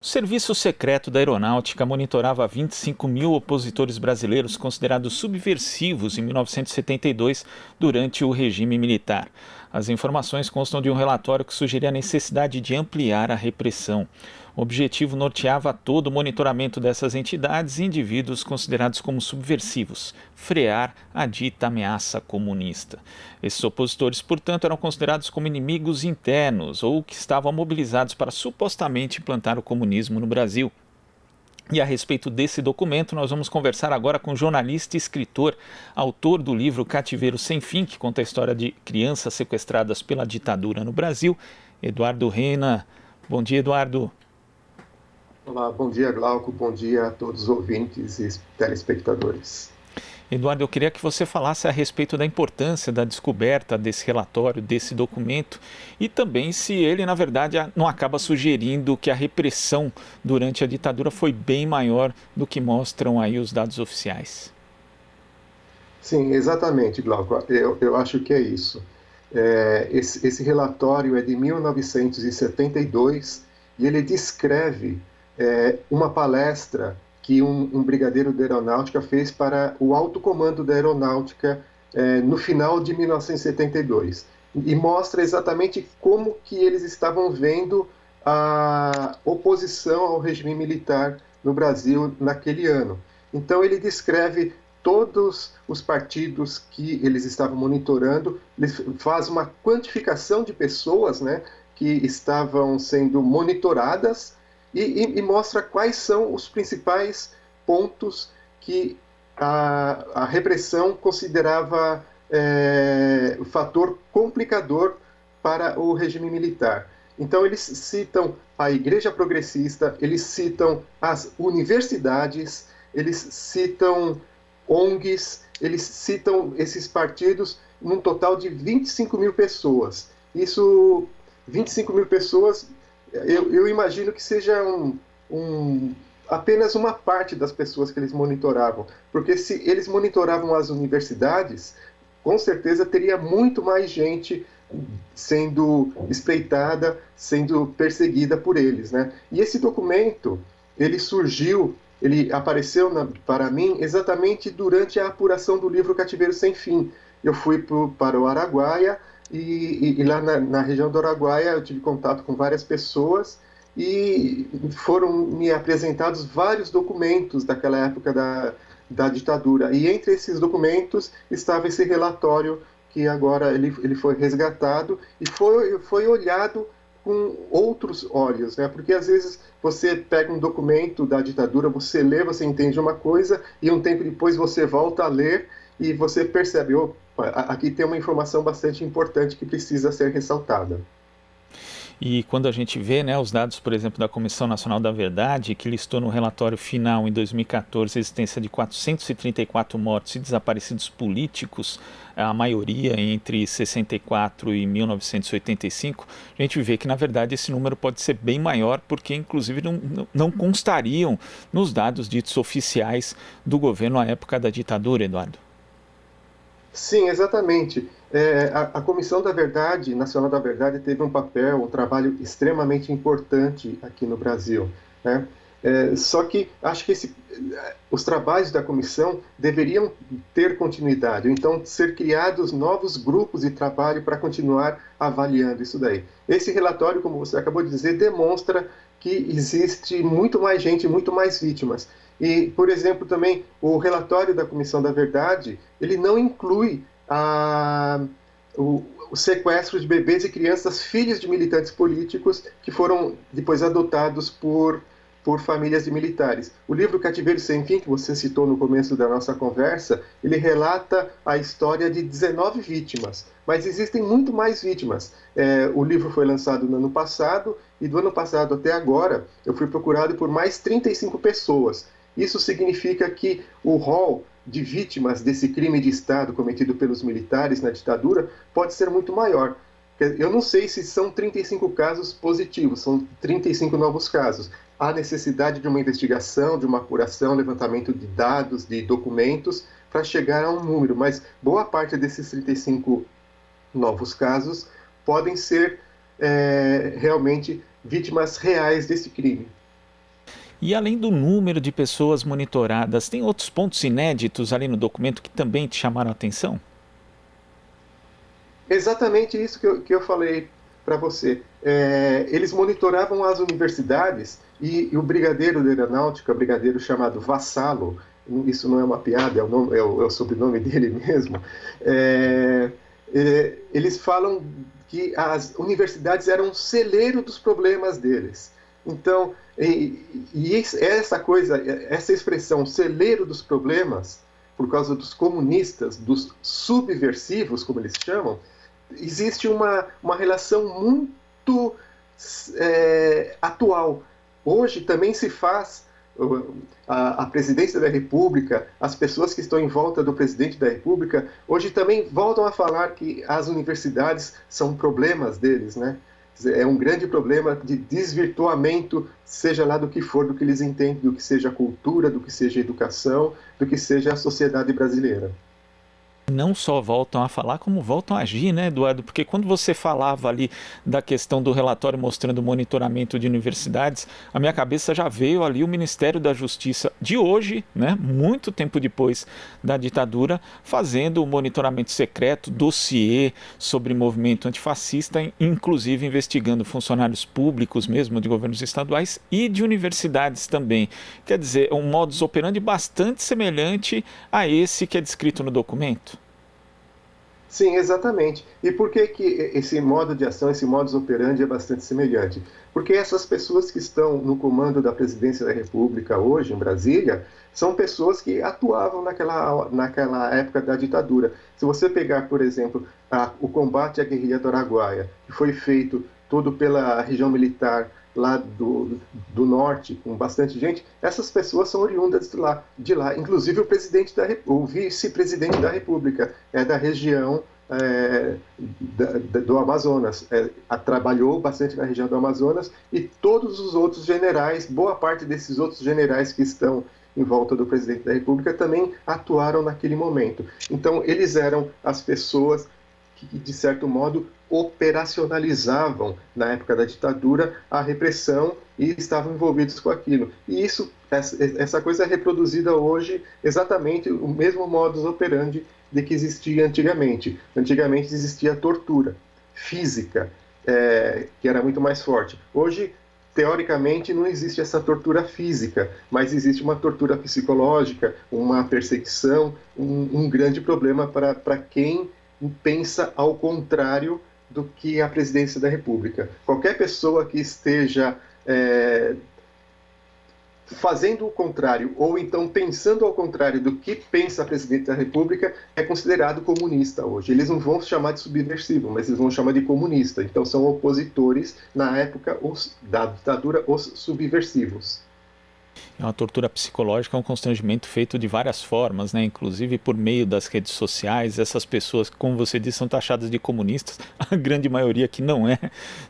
O Serviço Secreto da Aeronáutica monitorava 25 mil opositores brasileiros considerados subversivos em 1972 durante o regime militar. As informações constam de um relatório que sugeria a necessidade de ampliar a repressão. O objetivo norteava todo o monitoramento dessas entidades e indivíduos considerados como subversivos, frear a dita ameaça comunista. Esses opositores, portanto, eram considerados como inimigos internos ou que estavam mobilizados para supostamente implantar o comunismo no Brasil. E a respeito desse documento, nós vamos conversar agora com o jornalista e escritor, autor do livro Cativeiro Sem Fim, que conta a história de crianças sequestradas pela ditadura no Brasil, Eduardo Rena. Bom dia, Eduardo. Olá, bom dia, Glauco, bom dia a todos os ouvintes e telespectadores. Eduardo, eu queria que você falasse a respeito da importância da descoberta desse relatório, desse documento, e também se ele, na verdade, não acaba sugerindo que a repressão durante a ditadura foi bem maior do que mostram aí os dados oficiais. Sim, exatamente, Glauco, eu acho que é isso. Esse relatório é de 1972 e ele descreve uma palestra que um brigadeiro da aeronáutica fez para o alto comando da aeronáutica no final de 1972. E mostra exatamente como que eles estavam vendo a oposição ao regime militar no Brasil naquele ano. Então ele descreve todos os partidos que eles estavam monitorando, ele faz uma quantificação de pessoas, né, que estavam sendo monitoradas e mostra quais são os principais pontos que a repressão considerava o fator complicador para o regime militar. Então, eles citam a Igreja Progressista, eles citam as universidades, eles citam ONGs, eles citam esses partidos num total de 25 mil pessoas. Isso, 25 mil pessoas, eu imagino que seja apenas uma parte das pessoas que eles monitoravam, porque se eles monitoravam as universidades, com certeza teria muito mais gente sendo espreitada, sendo perseguida por eles, né? E esse documento, ele apareceu para mim exatamente durante a apuração do livro Cativeiro Sem Fim. Eu fui para o Araguaia e lá na região do Araguaia eu tive contato com várias pessoas e foram me apresentados vários documentos daquela época da ditadura. E entre esses documentos estava esse relatório que agora ele foi resgatado e foi olhado com outros olhos, né? Porque às vezes você pega um documento da ditadura, você lê, você entende uma coisa e um tempo depois você volta a ler e você percebe, opa, aqui tem uma informação bastante importante que precisa ser ressaltada. E quando a gente vê, né, os dados, por exemplo, da Comissão Nacional da Verdade, que listou no relatório final em 2014 a existência de 434 mortos e desaparecidos políticos, a maioria entre 64 e 1985, a gente vê que, na verdade, esse número pode ser bem maior, porque, inclusive, não constariam nos dados ditos oficiais do governo à época da ditadura, Eduardo. Sim, exatamente. A Comissão da Verdade, Nacional da Verdade, teve um trabalho extremamente importante aqui no Brasil, né? Só que acho que os trabalhos da comissão deveriam ter continuidade, então ser criados novos grupos de trabalho para continuar avaliando isso daí. Esse relatório, como você acabou de dizer, demonstra que existe muito mais gente, muito mais vítimas. E, por exemplo, também o relatório da Comissão da Verdade, ele não inclui o sequestro de bebês e crianças filhos de militantes políticos que foram depois adotados por famílias de militares. O livro Cativeiro Sem Fim, que você citou no começo da nossa conversa, ele relata a história de 19 vítimas, mas existem muito mais vítimas. O livro foi lançado no ano passado e do ano passado até agora eu fui procurado por mais 35 pessoas. Isso significa que o rol de vítimas desse crime de Estado cometido pelos militares na ditadura pode ser muito maior. Eu não sei se são 35 casos positivos, são 35 novos casos. Há necessidade de uma investigação, de uma apuração, levantamento de dados, de documentos, para chegar a um número, mas boa parte desses 35 novos casos podem ser realmente vítimas reais desse crime. E além do número de pessoas monitoradas, tem outros pontos inéditos ali no documento que também te chamaram a atenção? Exatamente isso que eu falei para você. Eles monitoravam as universidades e o brigadeiro da aeronáutica, brigadeiro chamado Vassalo, isso não é uma piada, é o sobrenome dele mesmo, eles falam que as universidades eram celeiro dos problemas deles. Então, essa expressão, celeiro dos problemas, por causa dos comunistas, dos subversivos, como eles chamam, existe uma relação muito atual. Hoje também se faz a presidência da República, as pessoas que estão em volta do presidente da República, hoje também voltam a falar que as universidades são problemas deles, né? É um grande problema de desvirtuamento, seja lá do que for, do que eles entendem, do que seja cultura, do que seja educação, do que seja a sociedade brasileira. Não só voltam a falar, como voltam a agir, né, Eduardo? Porque quando você falava ali da questão do relatório mostrando o monitoramento de universidades, a minha cabeça já veio ali o Ministério da Justiça de hoje, né, muito tempo depois da ditadura, fazendo o monitoramento secreto, dossiê sobre movimento antifascista, inclusive investigando funcionários públicos mesmo, de governos estaduais e de universidades também. Quer dizer, um modus operandi bastante semelhante a esse que é descrito no documento. Sim, exatamente. E por que que esse modo de ação, esse modus operandi é bastante semelhante? Porque essas pessoas que estão no comando da presidência da República hoje, em Brasília, são pessoas que atuavam naquela época da ditadura. Se você pegar, por exemplo, o combate à guerrilha do Araguaia, que foi feito todo pela região militar lá do norte, com bastante gente, essas pessoas são oriundas de lá. Inclusive o vice-presidente da República é da região do Amazonas, trabalhou bastante na região do Amazonas, e todos os outros generais, boa parte desses outros generais que estão em volta do presidente da República também atuaram naquele momento. Então, eles eram as pessoas que, de certo modo, operacionalizavam, na época da ditadura, a repressão e estavam envolvidos com aquilo. E essa coisa é reproduzida hoje, exatamente o mesmo modus operandi de que existia antigamente. Antigamente existia a tortura física, que era muito mais forte. Hoje, teoricamente, não existe essa tortura física, mas existe uma tortura psicológica, uma perseguição, um grande problema para quem pensa ao contrário do que a presidência da República. Qualquer pessoa que esteja fazendo o contrário, ou então pensando ao contrário do que pensa a presidente da República, é considerado comunista hoje. Eles não vão chamar de subversivo, mas eles vão chamar de comunista. Então são opositores, na época da ditadura, os subversivos. É uma tortura psicológica, é um constrangimento feito de várias formas, né? Inclusive por meio das redes sociais. Essas pessoas, como você disse, são taxadas de comunistas, a grande maioria que não é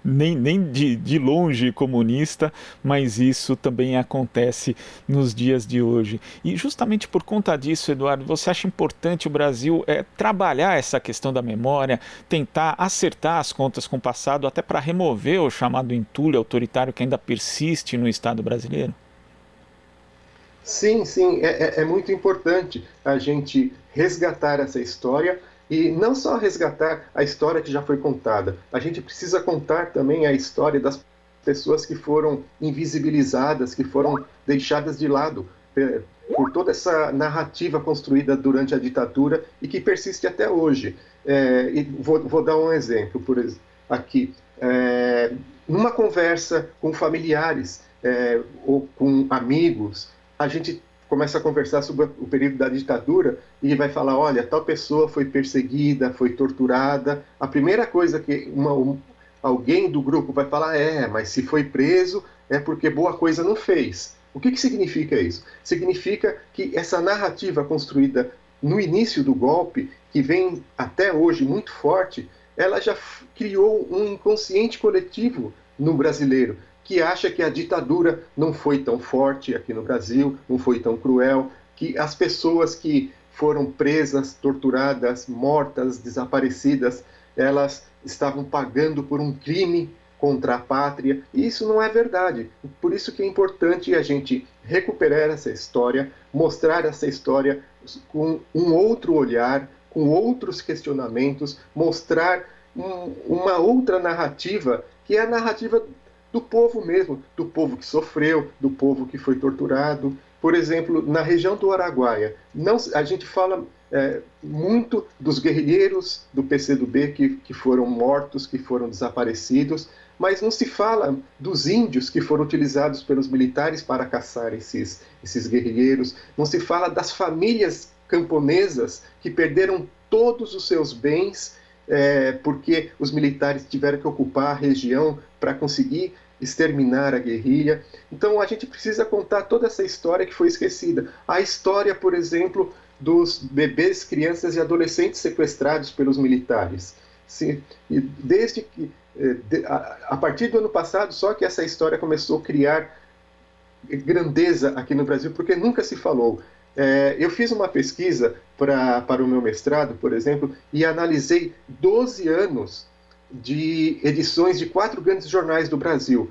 nem de longe comunista, mas isso também acontece nos dias de hoje. E justamente por conta disso, Eduardo, você acha importante o Brasil trabalhar essa questão da memória, tentar acertar as contas com o passado, até para remover o chamado entulho autoritário que ainda persiste no Estado brasileiro? Sim, sim, é muito importante a gente resgatar essa história, e não só resgatar a história que já foi contada, a gente precisa contar também a história das pessoas que foram invisibilizadas, que foram deixadas de lado por toda essa narrativa construída durante a ditadura e que persiste até hoje. E vou dar um exemplo, aqui. Numa conversa com familiares ou com amigos, a gente começa a conversar sobre o período da ditadura e vai falar, olha, tal pessoa foi perseguida, foi torturada. A primeira coisa que alguém do grupo vai falar mas se foi preso é porque boa coisa não fez. O que significa isso? Significa que essa narrativa construída no início do golpe, que vem até hoje muito forte, ela já criou um inconsciente coletivo no brasileiro, que acha que a ditadura não foi tão forte aqui no Brasil, não foi tão cruel, que as pessoas que foram presas, torturadas, mortas, desaparecidas, elas estavam pagando por um crime contra a pátria, e isso não é verdade. Por isso que é importante a gente recuperar essa história, mostrar essa história com um outro olhar, com outros questionamentos, mostrar uma outra narrativa, que é a narrativa do povo mesmo, do povo que sofreu, do povo que foi torturado. Por exemplo, na região do Araguaia, a gente fala muito dos guerrilheiros do PCdoB que foram mortos, que foram desaparecidos, mas não se fala dos índios que foram utilizados pelos militares para caçar esses guerrilheiros, não se fala das famílias camponesas que perderam todos os seus bens porque os militares tiveram que ocupar a região para conseguir exterminar a guerrilha. Então a gente precisa contar toda essa história que foi esquecida. A história, por exemplo, dos bebês, crianças e adolescentes sequestrados pelos militares. Desde que, a partir do ano passado, só que essa história começou a criar grandeza aqui no Brasil, porque nunca se falou. Eu fiz uma pesquisa para o meu mestrado, por exemplo, e analisei 12 anos de edições de 4 grandes jornais do Brasil,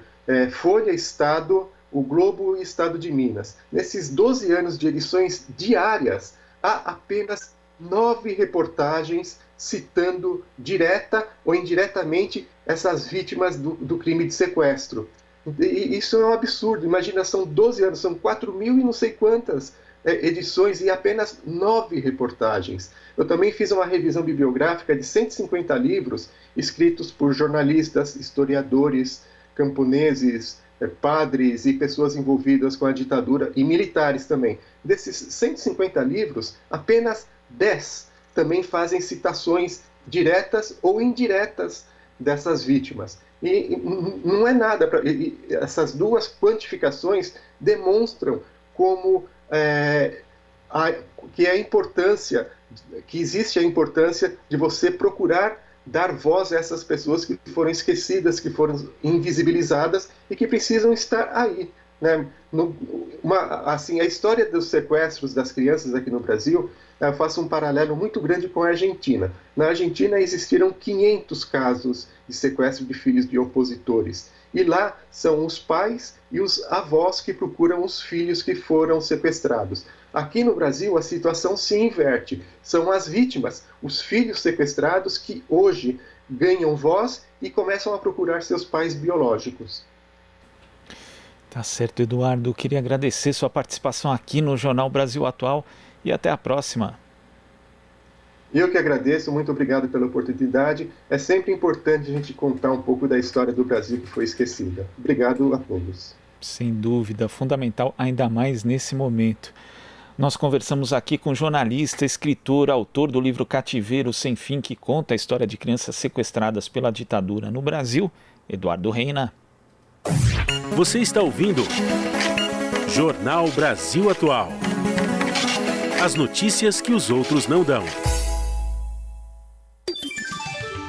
Folha, Estado, O Globo e Estado de Minas. Nesses 12 anos de edições diárias, há apenas 9 reportagens citando direta ou indiretamente essas vítimas do crime de sequestro. E isso é um absurdo. Imagina, são 12 anos, são 4.000 e não sei quantas edições e apenas 9 reportagens. Eu também fiz uma revisão bibliográfica de 150 livros escritos por jornalistas, historiadores, camponeses, padres e pessoas envolvidas com a ditadura, e militares também. Desses 150 livros, apenas 10 também fazem citações diretas ou indiretas dessas vítimas. E não é nada. Essas duas quantificações demonstram como que existe a importância de você procurar dar voz a essas pessoas que foram esquecidas, que foram invisibilizadas e que precisam estar aí. Né? A história dos sequestros das crianças aqui no Brasil, eu faço um paralelo muito grande com a Argentina. Na Argentina existiram 500 casos de sequestro de filhos de opositores. E lá são os pais e os avós que procuram os filhos que foram sequestrados. Aqui no Brasil a situação se inverte. São as vítimas, os filhos sequestrados, que hoje ganham voz e começam a procurar seus pais biológicos. Tá certo, Eduardo. Queria agradecer sua participação aqui no Jornal Brasil Atual e até a próxima. Eu que agradeço, muito obrigado pela oportunidade. É sempre importante a gente contar um pouco da história do Brasil que foi esquecida. Obrigado a todos. Sem dúvida, fundamental ainda mais nesse momento. Nós conversamos aqui com jornalista, escritor, autor do livro Cativeiro Sem Fim, que conta a história de crianças sequestradas pela ditadura no Brasil, Eduardo Reina. Você está ouvindo Jornal Brasil Atual. As notícias que os outros não dão.